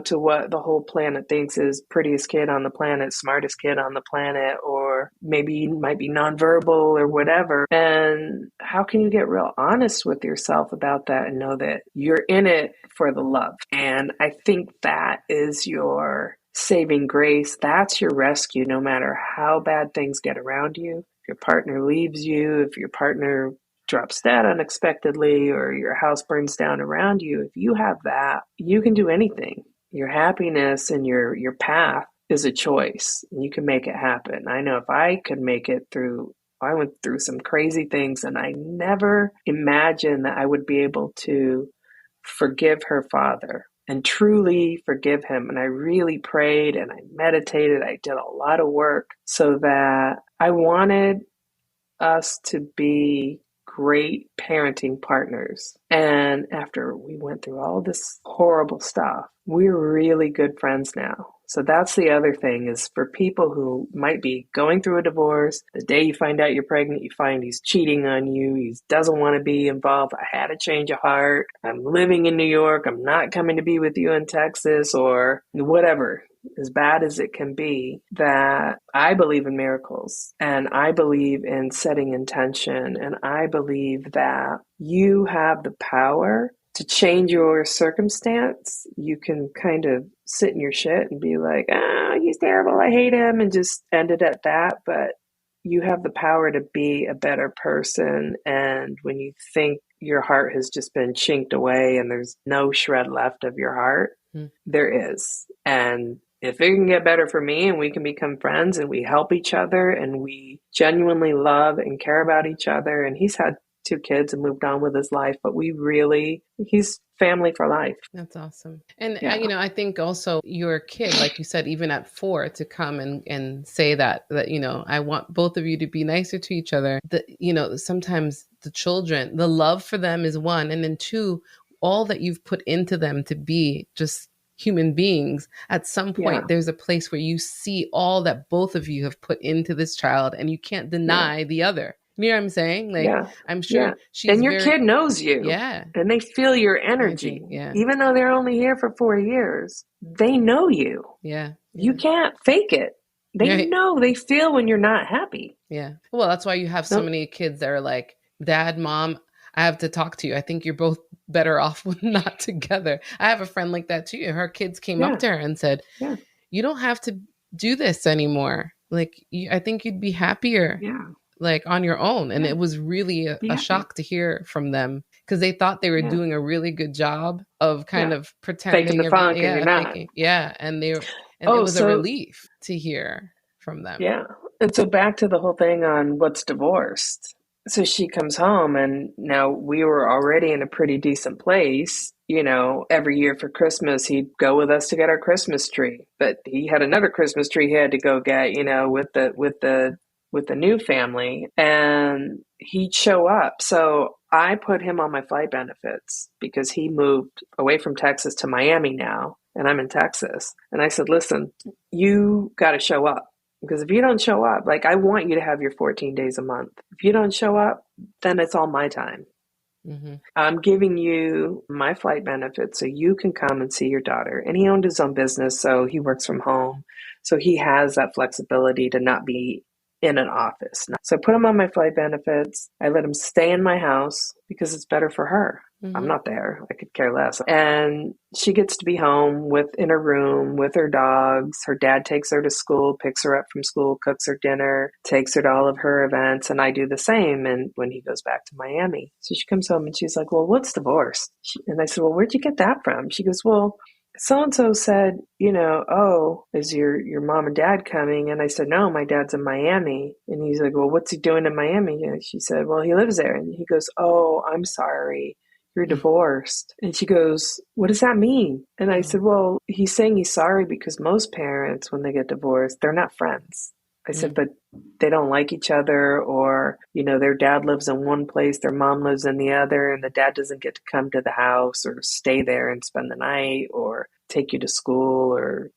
to what the whole planet thinks is prettiest kid on the planet, smartest kid on the planet, or maybe you might be nonverbal or whatever. And how can you get real honest with yourself about that and know that you're in it for the love? And I think that is your saving grace. That's your rescue, no matter how bad things get around you. If your partner leaves you, if your partner drops dead unexpectedly, or your house burns down around you, if you have that, you can do anything. Your happiness and your path is a choice. You can make it happen. I know if I could make it through, I went through some crazy things and I never imagined that I would be able to forgive her father and truly forgive him. And I really prayed and I meditated. I did a lot of work so that I wanted us to be great parenting partners. And after we went through all this horrible stuff, we're really good friends now. So that's the other thing, is for people who might be going through a divorce, the day you find out you're pregnant, you find he's cheating on you, he doesn't want to be involved, I had a change of heart, I'm living in New York, I'm not coming to be with you in Texas, or whatever, as bad as it can be, that I believe in miracles and I believe in setting intention, and I believe that you have the power to change your circumstance. You can kind of sit in your shit and be like, he's terrible, I hate him, and just end it at that. But you have the power to be a better person. And when you think your heart has just been chinked away and there's no shred left of your heart, there is. And if it can get better for me and we can become friends and we help each other and we genuinely love and care about each other, and he's had 2 kids and moved on with his life, but he's family for life. That's awesome. And, I think also your kid, like you said, even at 4, to come and say that, I want both of you to be nicer to each other. Sometimes the children, the love for them is 1. And then 2, all that you've put into them to be just human beings, at some point, there's a place where you see all that both of you have put into this child and you can't deny the other. You know what I'm saying? I'm sure she's and your kid knows you. Yeah. And they feel your energy. Yeah. Even though they're only here for 4 years, they know you. Yeah. You can't fake it. They know, they feel when you're not happy. Yeah. Well, that's why you have so many kids that are like, Dad, Mom, I have to talk to you. I think you're both better off when not together. I have a friend like that too. Her kids came up to her and said, you don't have to do this anymore. Like, I think you'd be happier. Like on your own. And it was really a shock to hear from them, because they thought they were doing a really good job of kind of pretending faking the funk, and you're not. And it was a relief to hear from them. Yeah. And so back to the whole thing on what's divorced. So she comes home, and now we were already in a pretty decent place. Every year for Christmas, he'd go with us to get our Christmas tree, but he had another Christmas tree he had to go get, with the new family, and he'd show up. So I put him on my flight benefits because he moved away from Texas to Miami now, and I'm in Texas. And I said, listen, you got to show up, because if you don't show up, like, I want you to have your 14 days a month. If you don't show up, then it's all my time. Mm-hmm. I'm giving you my flight benefits so you can come and see your daughter. And he owned his own business, so he works from home. So he has that flexibility to not be in an office. So I put him on my flight benefits. I let him stay in my house because it's better for her. Mm-hmm. I'm not there. I could care less. And she gets to be home in her room with her dogs. Her dad takes her to school, picks her up from school, cooks her dinner, takes her to all of her events. And I do the same. And when he goes back to Miami. So she comes home and she's like, well, what's divorce? And I said, well, where'd you get that from? She goes, well, so-and-so said, is your mom and dad coming? And I said, no, my dad's in Miami. And he's like, well, what's he doing in Miami? And she said, well, he lives there. And he goes, oh, I'm sorry, you're divorced. And she goes, what does that mean? And I said, well, he's saying he's sorry because most parents, when they get divorced, they're not friends. I said, but they don't like each other, or, their dad lives in one place, their mom lives in the other, and the dad doesn't get to come to the house or stay there and spend the night or take you to school, or,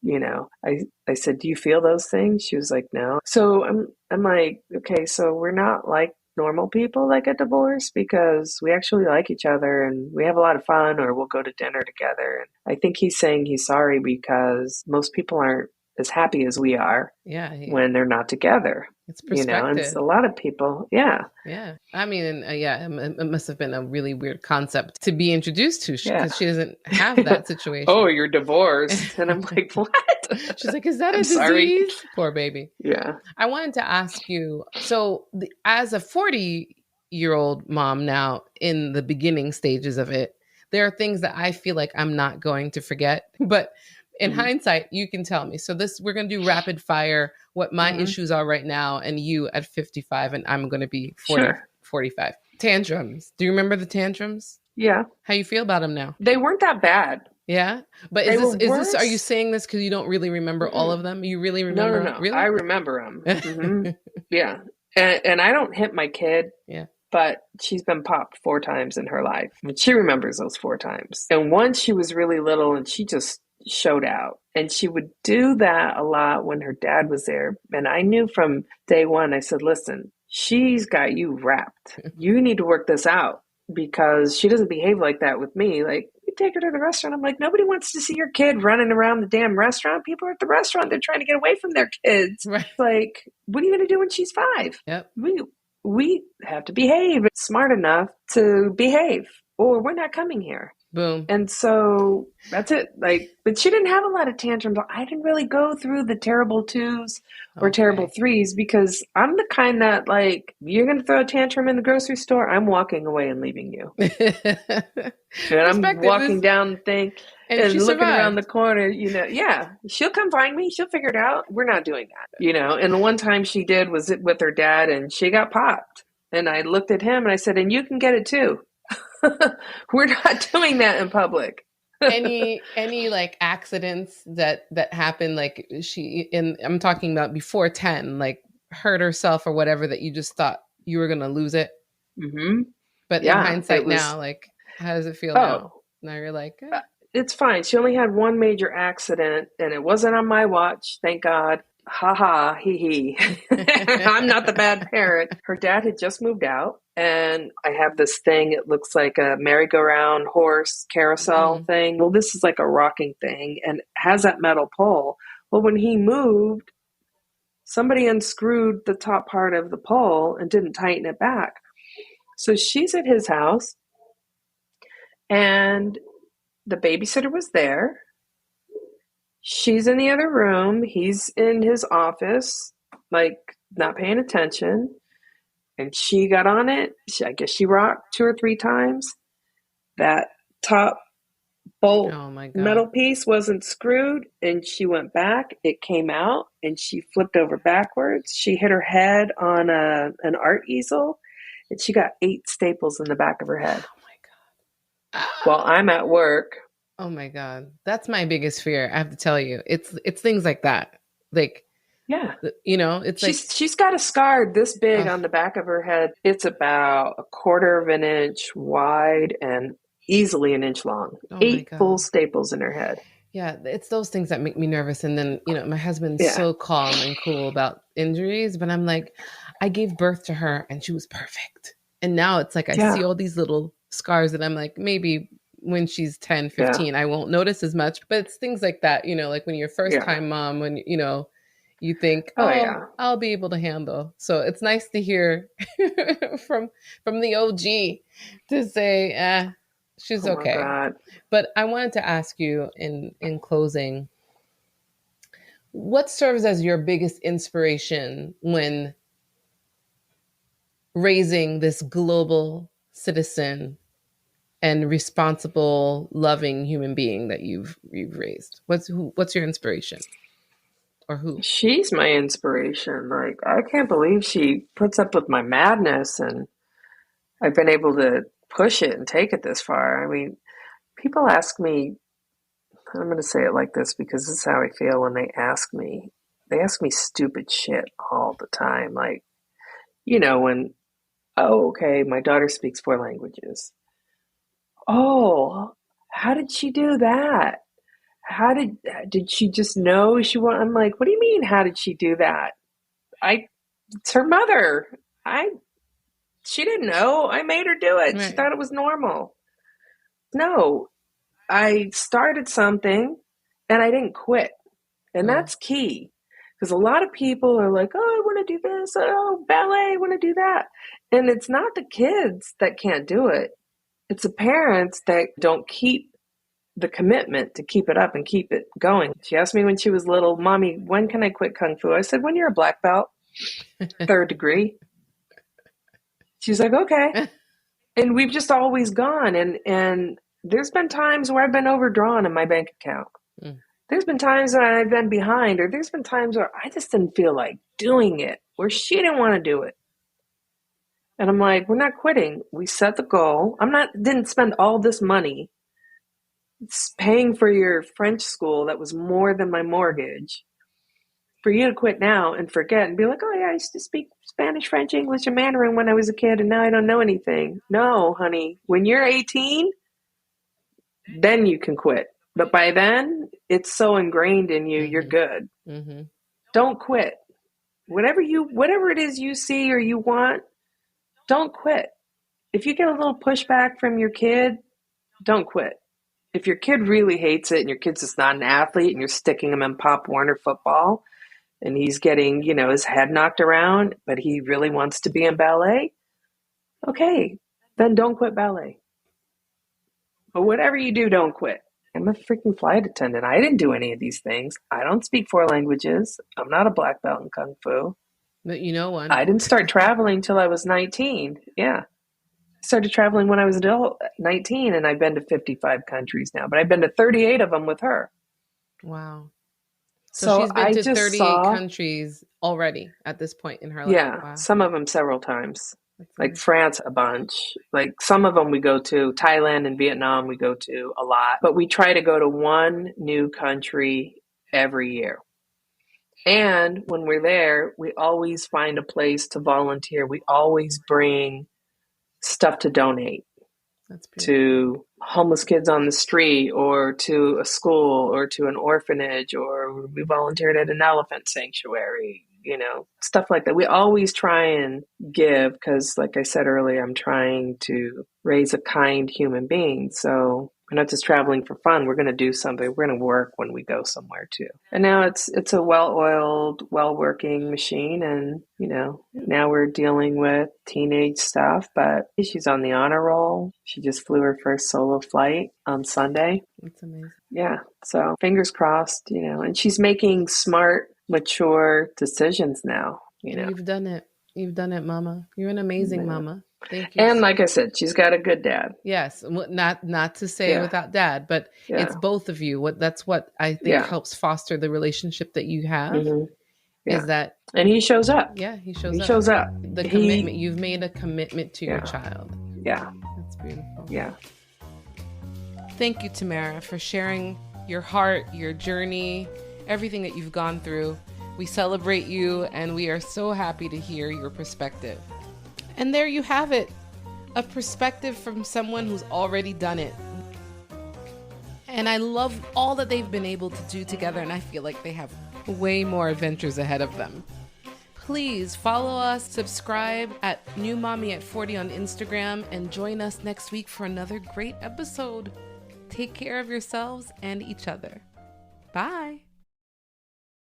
I said, do you feel those things? She was like, no. So I'm like, okay, so we're not like normal people that get divorced, because we actually like each other and we have a lot of fun, or we'll go to dinner together. And I think he's saying he's sorry because most people aren't as happy as we are when they're not together. It's perspective. And it's a lot of people. Yeah. I mean, it must have been a really weird concept to be introduced to, because she doesn't have that situation. Oh, you're divorced. And I'm like, what? She's like, is that a disease? Sorry. Poor baby. Yeah. I wanted to ask you, so as a 40-year-old mom now, in the beginning stages of it, there are things that I feel like I'm not going to forget, but In hindsight, you can tell me. So we're going to do rapid fire, what my issues are right now, and you at 55, and I'm going to be 40, Sure. 45. Tantrums. Do you remember the tantrums? Yeah. How you feel about them now? They weren't that bad. Yeah. But They were are you worse. saying this because you don't really remember all of them? You really remember? No. I Really? remember them. Yeah. And I don't hit my kid. Yeah. But she's been popped 4 times in her life. But she remembers those 4 times. And once she was really little and she just showed out. And she would do that a lot when her dad was there. And I knew from day one, I said, listen, she's got you wrapped. You need to work this out because she doesn't behave like that with me. Like, you take her to the restaurant. I'm like, nobody wants to see your kid running around the damn restaurant. People are at the restaurant. They're trying to get away from their kids. Right. Like, what are you going to do when she's 5? Yep. We have to behave, smart enough to behave, or we're not coming here. Boom. And so that's it. Like, but she didn't have a lot of tantrums. I didn't really go through the terrible 2s or terrible 3s because I'm the kind that, like, you're going to throw a tantrum in the grocery store, I'm walking away and leaving you. And I'm walking down the thing and looking around the corner, yeah, she'll come find me. She'll figure it out. We're not doing that, And the one time she did was with her dad and she got popped. And I looked at him and I said, and you can get it too. We're not doing that in public. any like accidents that happened, like I'm talking about before 10, like hurt herself or whatever, that you just thought you were going to lose it. But in hindsight now, like, how does it feel now? Now you're like, it's fine. She only had 1 major accident and it wasn't on my watch. Thank God. Ha ha, hee. I'm not the bad parent. Her dad had just moved out and I have this thing. It looks like a merry-go-round horse carousel thing. Well, this is like a rocking thing and has that metal pole. Well, when he moved, somebody unscrewed the top part of the pole and didn't tighten it back. So she's at his house and the babysitter was there. She's in the other room. He's in his office, like, not paying attention. And she got on it. I guess she rocked 2 or 3 times. That top bolt metal piece wasn't screwed. And she went back. It came out. And she flipped over backwards. She hit her head on an art easel. And she got 8 staples in the back of her head. Oh, my God. While I'm at work. Oh my God. That's my biggest fear. I have to tell you, it's things like that. Like, yeah, it's like she's got a scar this big on the back of her head. It's about 1/4 of an inch wide and easily 1 inch long. 8 full staples in her head. Yeah. It's those things that make me nervous. And then, my husband's so calm and cool about injuries, but I'm like, I gave birth to her and she was perfect. And now it's like, I see all these little scars that I'm like, maybe when she's 10, 15, I won't notice as much, but it's things like that, like when you're first time mom, when, you think, I'll be able to handle. So it's nice to hear from the OG to say, she's okay. God. But I wanted to ask you in closing, what serves as your biggest inspiration when raising this global citizen and responsible, loving human being that you've raised? What's your inspiration? Or who? She's my inspiration. Like, I can't believe she puts up with my madness and I've been able to push it and take it this far. I mean, people ask me, I'm going to say it like this because this is how I feel when they ask me stupid shit all the time. Like, when, okay, my daughter speaks 4 languages. Oh, how did she do that? How did she just know she wanted? I'm like, what do you mean? How did she do that? It's her mother. She didn't know. I made her do it. Right. She thought it was normal. No, I started something and I didn't quit. And that's key. Because a lot of people are like, oh, I want to do this. Oh, ballet, I want to do that. And it's not the kids that can't do it. It's the parents that don't keep the commitment to keep it up and keep it going. She asked me when she was little, Mommy, when can I quit Kung Fu? I said, when you're a black belt, 3rd degree. She's like, okay. And we've just always gone. And there's been times where I've been overdrawn in my bank account. There's been times when I've been behind, or there's been times where I just didn't feel like doing it, where she didn't want to do it. And I'm like, we're not quitting. We set the goal. Didn't spend all this money paying for your French school that was more than my mortgage for you to quit now and forget and be like, oh yeah, I used to speak Spanish, French, English, and Mandarin when I was a kid, and now I don't know anything. No, honey, when you're 18, then you can quit. But by then, it's so ingrained in you, you're good. Mm-hmm. Don't quit. Whatever it is you see or you want, don't quit. If you get a little pushback from your kid, don't quit. If your kid really hates it and your kid's just not an athlete and you're sticking him in Pop Warner football and he's getting, his head knocked around, but he really wants to be in ballet, okay, then don't quit ballet. But whatever you do, don't quit. I'm a freaking flight attendant. I didn't do any of these things. I don't speak 4 languages. I'm not a black belt in Kung Fu. But you know one. I didn't start traveling till I was 19. Yeah. I started traveling when I was adult, 19, and I've been to 55 countries now. But I've been to 38 of them with her. Wow. So she's been to 38 countries already at this point in her life. Yeah, wow. Some of them several times. Like France, a bunch. Like some of them we go to. Thailand and Vietnam we go to a lot. But we try to go to one new country every year. And when we're there, we always find a place to volunteer. We always bring stuff to donate. To homeless kids on the street, or to a school, or to an orphanage, or we volunteered at an elephant sanctuary, stuff like that. We always try and give because, like I said earlier, I'm trying to raise a kind human being. So we're not just traveling for fun. We're going to do something. We're going to work when we go somewhere too. And now it's a well-oiled, well-working machine. And, now we're dealing with teenage stuff, but she's on the honor roll. She just flew her first solo flight on Sunday. That's amazing. Yeah. So fingers crossed, and she's making smart, mature decisions now. You've done it. You've done it, Mama. You're an amazing mama. Thank you. And like I said, she's got a good dad. Yes. Not to say without dad, but it's both of you. That's what I think helps foster the relationship that you have. Mm-hmm. Yeah. Is that, and he shows up. Yeah, he shows up. The commitment. You've made a commitment to your child. Yeah. That's beautiful. Yeah. Thank you, Tamara, for sharing your heart, your journey, everything that you've gone through. We celebrate you, and we are so happy to hear your perspective. And there you have it, a perspective from someone who's already done it. And I love all that they've been able to do together, and I feel like they have way more adventures ahead of them. Please follow us, subscribe at New Mommy at 40 on Instagram, and join us next week for another great episode. Take care of yourselves and each other. Bye.